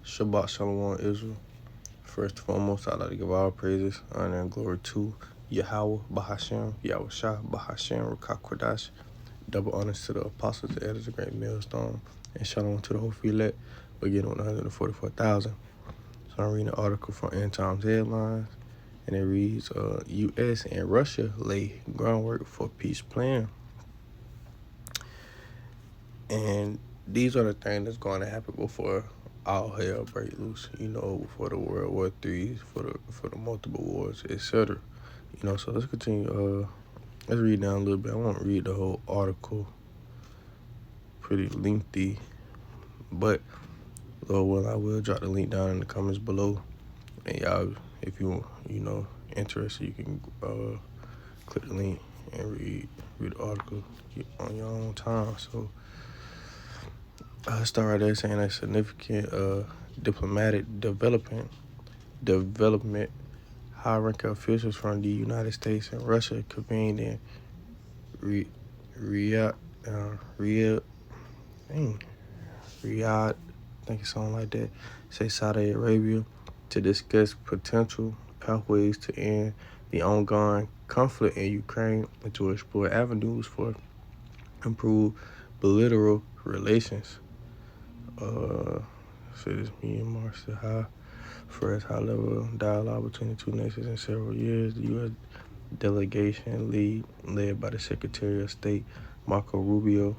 Shabbat Shalom, Israel. First and foremost, I'd like to give all praises, honor, and glory to Yahweh, Bahashem, Yahweh Shah, Bahashem, Rukakwadash. Double honors to the apostles, the elders, the great millstone, and shalom to the whole elect, beginning with 144,000. So I'm reading an article from End Times Headlines, and it reads, U.S. and Russia lay groundwork for peace plan. And these are the things that's going to happen before all hell break loose, before the World War III, for the multiple wars, etc. So let's continue. Let's read down a little bit. I won't read the whole article. Pretty lengthy. But, Lord willing, I will drop the link down in the comments below. And y'all, if you interested, you can click the link and read the article on your own time. So, I start right there saying a significant diplomatic development. High-ranking officials from the United States and Russia convened in Riyadh, I think it's something like that, say Saudi Arabia, to discuss potential pathways to end the ongoing conflict in Ukraine and to explore avenues for improved bilateral relations. This Myanmar first high-level dialogue between the two nations in several years. The U.S. delegation led by the Secretary of State Marco Rubio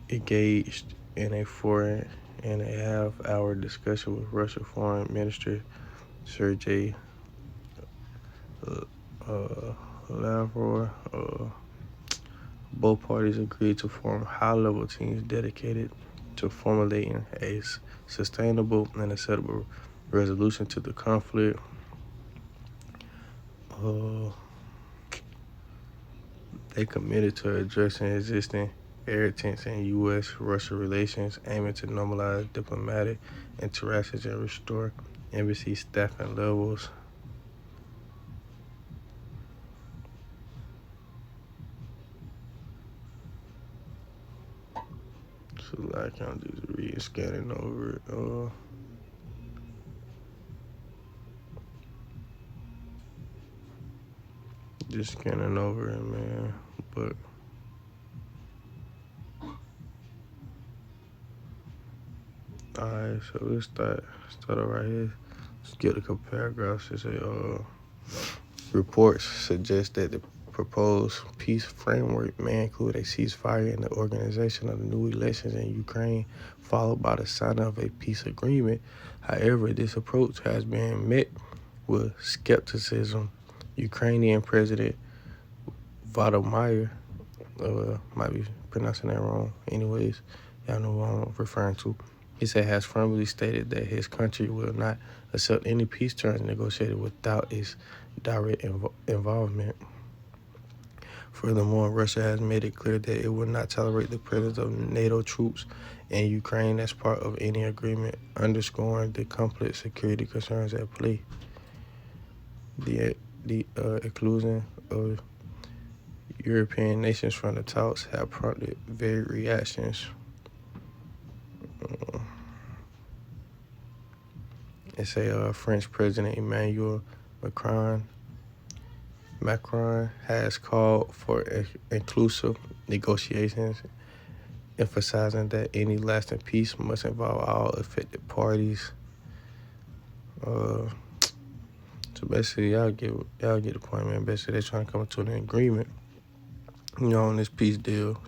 engaged in a 4.5-hour discussion with Russian Foreign Minister Sergei Lavrov. Both parties agreed to form high-level teams dedicated to formulating a sustainable and acceptable resolution to the conflict. They committed to addressing existing irritants in U.S.-Russia relations, aiming to normalize diplomatic interactions and restore embassy staffing levels. So like I'm just scanning over it. Just scanning over it, man. But alright, so let's start right here. Let's get a couple paragraphs. It say, reports suggest that the proposed peace framework may include a ceasefire and the organization of the new elections in Ukraine, followed by the signing of a peace agreement. However, this approach has been met with skepticism. Ukrainian President Volodymyr, might be pronouncing that wrong. Anyways, y'all know what I'm referring to. He said has firmly stated that his country will not accept any peace terms negotiated without its direct involvement. Furthermore, Russia has made it clear that it will not tolerate the presence of NATO troops in Ukraine as part of any agreement, underscoring the complex security concerns at play. The inclusion of European nations from the talks have prompted varied reactions. It's a French President Emmanuel Macron has called for inclusive negotiations, emphasizing that any lasting peace must involve all affected parties. So basically, y'all get the point, man. Basically, they're trying to come to an agreement, on this peace deal,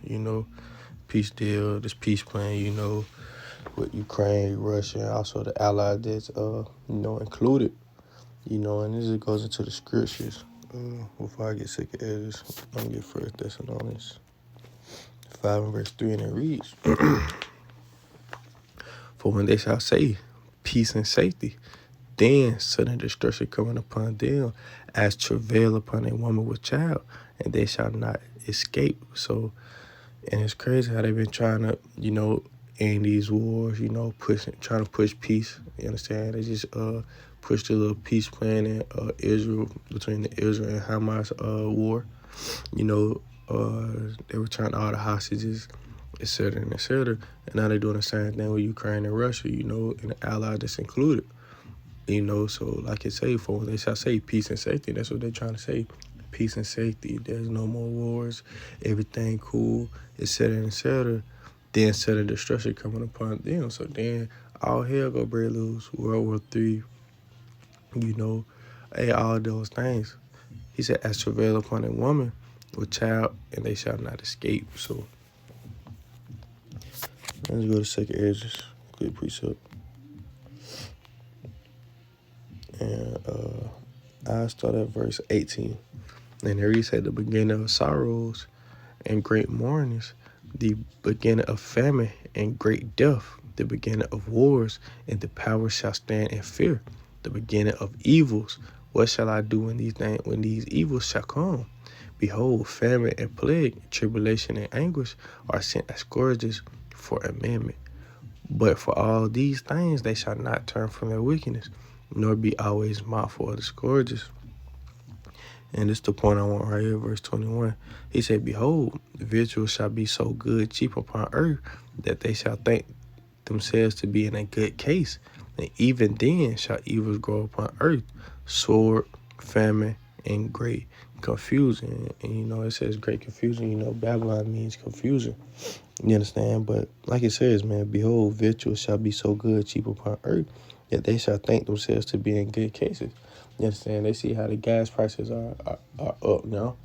this peace plan, with Ukraine, Russia, and also the allies that's, included, and this goes into the scriptures. Before I get sick of this, I'm going to get 1 Thessalonians 5 and verse 3, and it reads, for when they shall say peace and safety, then sudden destruction coming upon them as travail upon a woman with child, and they shall not escape. So, and it's crazy how they've been trying to, end these wars, trying to push peace. You understand? They just pushed a little peace plan in Israel, between the Israel and Hamas war. They returned all the hostages. et cetera, and et cetera. And now they're doing the same thing with Ukraine and Russia, and the allies that's included. So like it say, for they shall say peace and safety. That's what they're trying to say. Peace and safety. There's no more wars. Everything cool, et cetera, et cetera. Then sudden destruction coming upon them. So then all hell go break loose. World War III, all those things. He said, as travail upon a woman with child, and they shall not escape. So let's go to second Ezra, quick precept. And I start at verse 18. And there he said, the beginning of sorrows and great mournings, the beginning of famine and great death, the beginning of wars, and the power shall stand in fear, the beginning of evils. What shall I do when these evils shall come? Behold, famine and plague, tribulation and anguish are sent as scourges for amendment. But for all these things they shall not turn from their wickedness, nor be always mindful of the scourges. And this is the point I want right here, verse 21. He said, behold, the victuals shall be so good, cheap upon earth, that they shall think themselves to be in a good case. And even then shall evils grow upon earth, sword, famine, and great confusion. And it says great confusion. Babylon means confusion. You understand? But like it says, man, behold, victuals shall be so good, cheap upon earth, that they shall think themselves to be in good cases. You understand? They see how the gas prices are up now.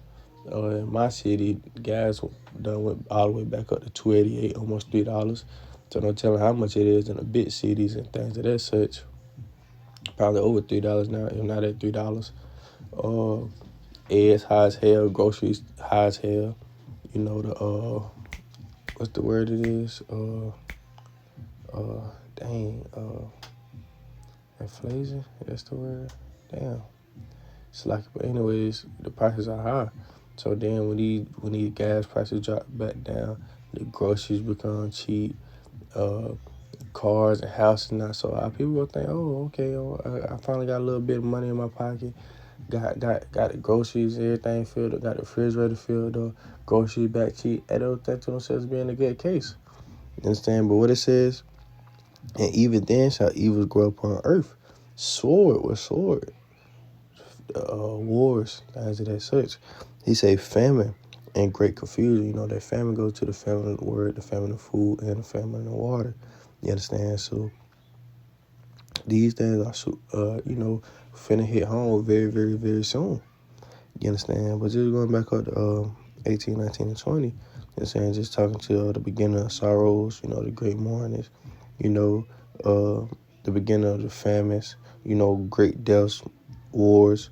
In my city, gas done went all the way back up to $2.88, almost $3. So no telling how much it is in the big cities and things of that such. Probably over $3 now, if not at $3. Eggs high as hell, groceries high as hell. What's the word it is? Inflation? That's the word? Damn. It's like, but anyways, the prices are high. So then when these gas prices drop back down, the groceries become cheap, cars and houses not so high. People will think, oh, okay, I finally got a little bit of money in my pocket. Got the groceries, everything filled up, got the refrigerator filled up, groceries back cheap. They don't think to themselves being a good case. You understand? But what it says, and even then shall evils grow upon earth. Sword with sword. Wars, things of that such. He say famine and great confusion. that famine goes to the famine of the word, the famine of food, and the famine of water. You understand? So these things are, finna hit home very, very, very soon. You understand? But just going back up to 18, 19, and 20, just talking to the beginning of sorrows, the great mournings, the beginning of the famines, great deaths, wars,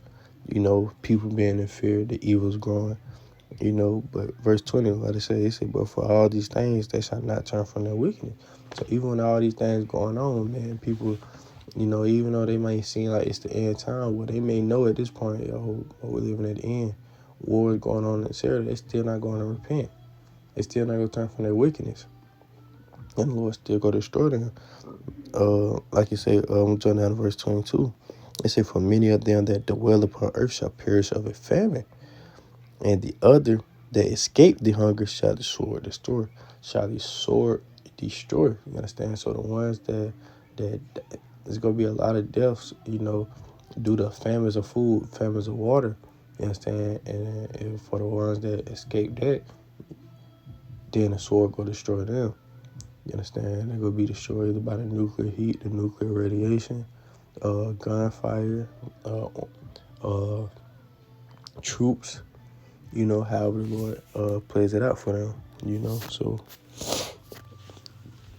people being in fear, the evils growing, but verse 20, like I said, it said, but for all these things, they shall not turn from their wickedness. So even when all these things going on, man, people, even though they might seem like it's the end time, well, they may know at this point, we're living at the end. War is going on in Syria, they're still not going to repent. They still not going to turn from their wickedness. And the Lord still going to destroy them. Like you say, I'm jumping down to verse 22. It say, for many of them that dwell upon earth shall perish of a famine, and the other that escape the hunger shall the sword destroy. Shall the sword destroy? You understand? So the ones that there's gonna be a lot of deaths, due to famines of food, famines of water. You understand? And for the ones that escape that, then the sword go destroy them. You understand? They're gonna be destroyed by the nuclear heat, the nuclear radiation, gunfire, troops. However the Lord plays it out for them. So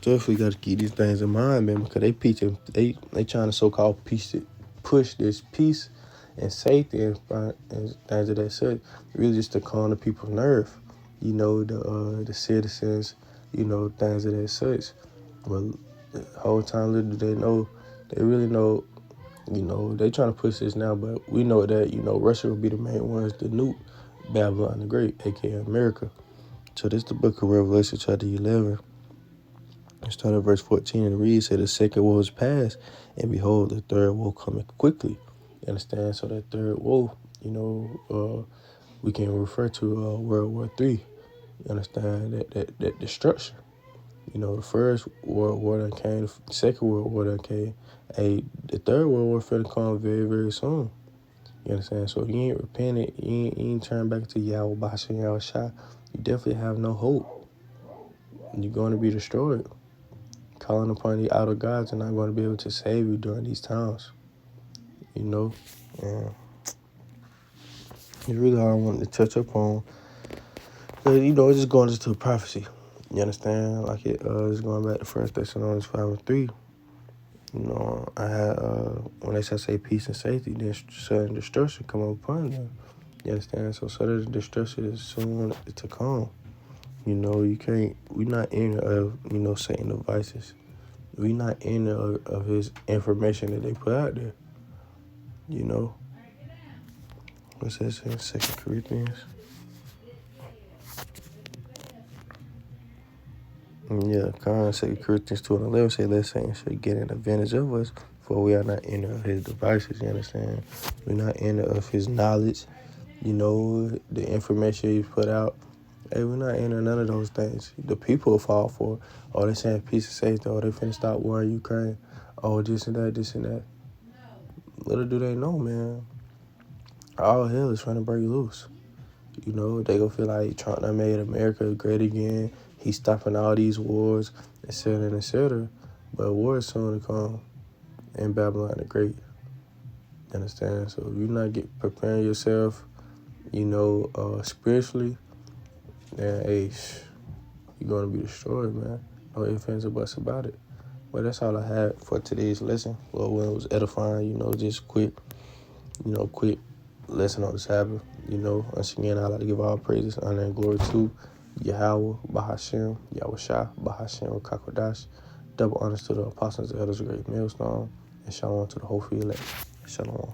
definitely got to keep these things in mind, man, because they trying to so-called push this peace and safety and things of that sort, really just to calm the people's nerve, the citizens, things of that such. Well, the whole time little do they know, they really know, they trying to push this now, but we know that, Russia will be the main ones to nuke Babylon the Great, aka America. So this is the book of Revelation, chapter 11. Start at verse 14 and read, say the second woe is past, and behold, the third woe coming quickly. You understand? So that third woe, we can refer to World War III. You understand? That destruction. You know, the first World War done came, the second World War done came. The third World War finna come very, very soon. You understand? So if you ain't repented, you ain't turned back to Yahweh Basha Yahweh Shah, you definitely have no hope. You're going to be destroyed. Calling upon the outer gods are not going to be able to save you during these times. You know? And it's really all I wanted to touch up on. But, you know, it's just going into a prophecy. You understand? Like it's going back to 1 Thessalonians 5:3. You know, I had when they say peace and safety, then sudden destruction come upon them. You understand? So sudden destruction is soon to come. You know, we're not in of, you know, Satan devices. We're not in of his information that they put out there. You know? What's that in 2 Corinthians? Yeah, 2 Corinthians 2:11 say that Satan should get an advantage of us, for we are not in of his devices, you understand? We're not in of his knowledge, you know, the information he put out. Hey, we're not into none of those things. The people will fall for it. Oh, they saying peace and safety. Oh, they finna stop war in Ukraine. Oh, this and that, this and that. Little do they know, man. All hell is trying to break loose. You know, they gonna feel like Trump done made America great again. He's stopping all these wars, et cetera, and et cetera. But war is soon to come in Babylon the Great. You understand? So if you're not preparing yourself, you know, spiritually, then, hey, you're going to be destroyed, man. No ifs, ands, or buts about it. Well, that's all I had for today's lesson. Well, when it was edifying, you know, just quick lesson on the Sabbath. You know, once again, I like to give all praises, honor, and glory to Yahweh, Bahashem, Yahweh Shah, Bahashem, Kakodash. Double honors to the apostles, the elders, the great millstone, and shalom to the whole field. Shalom.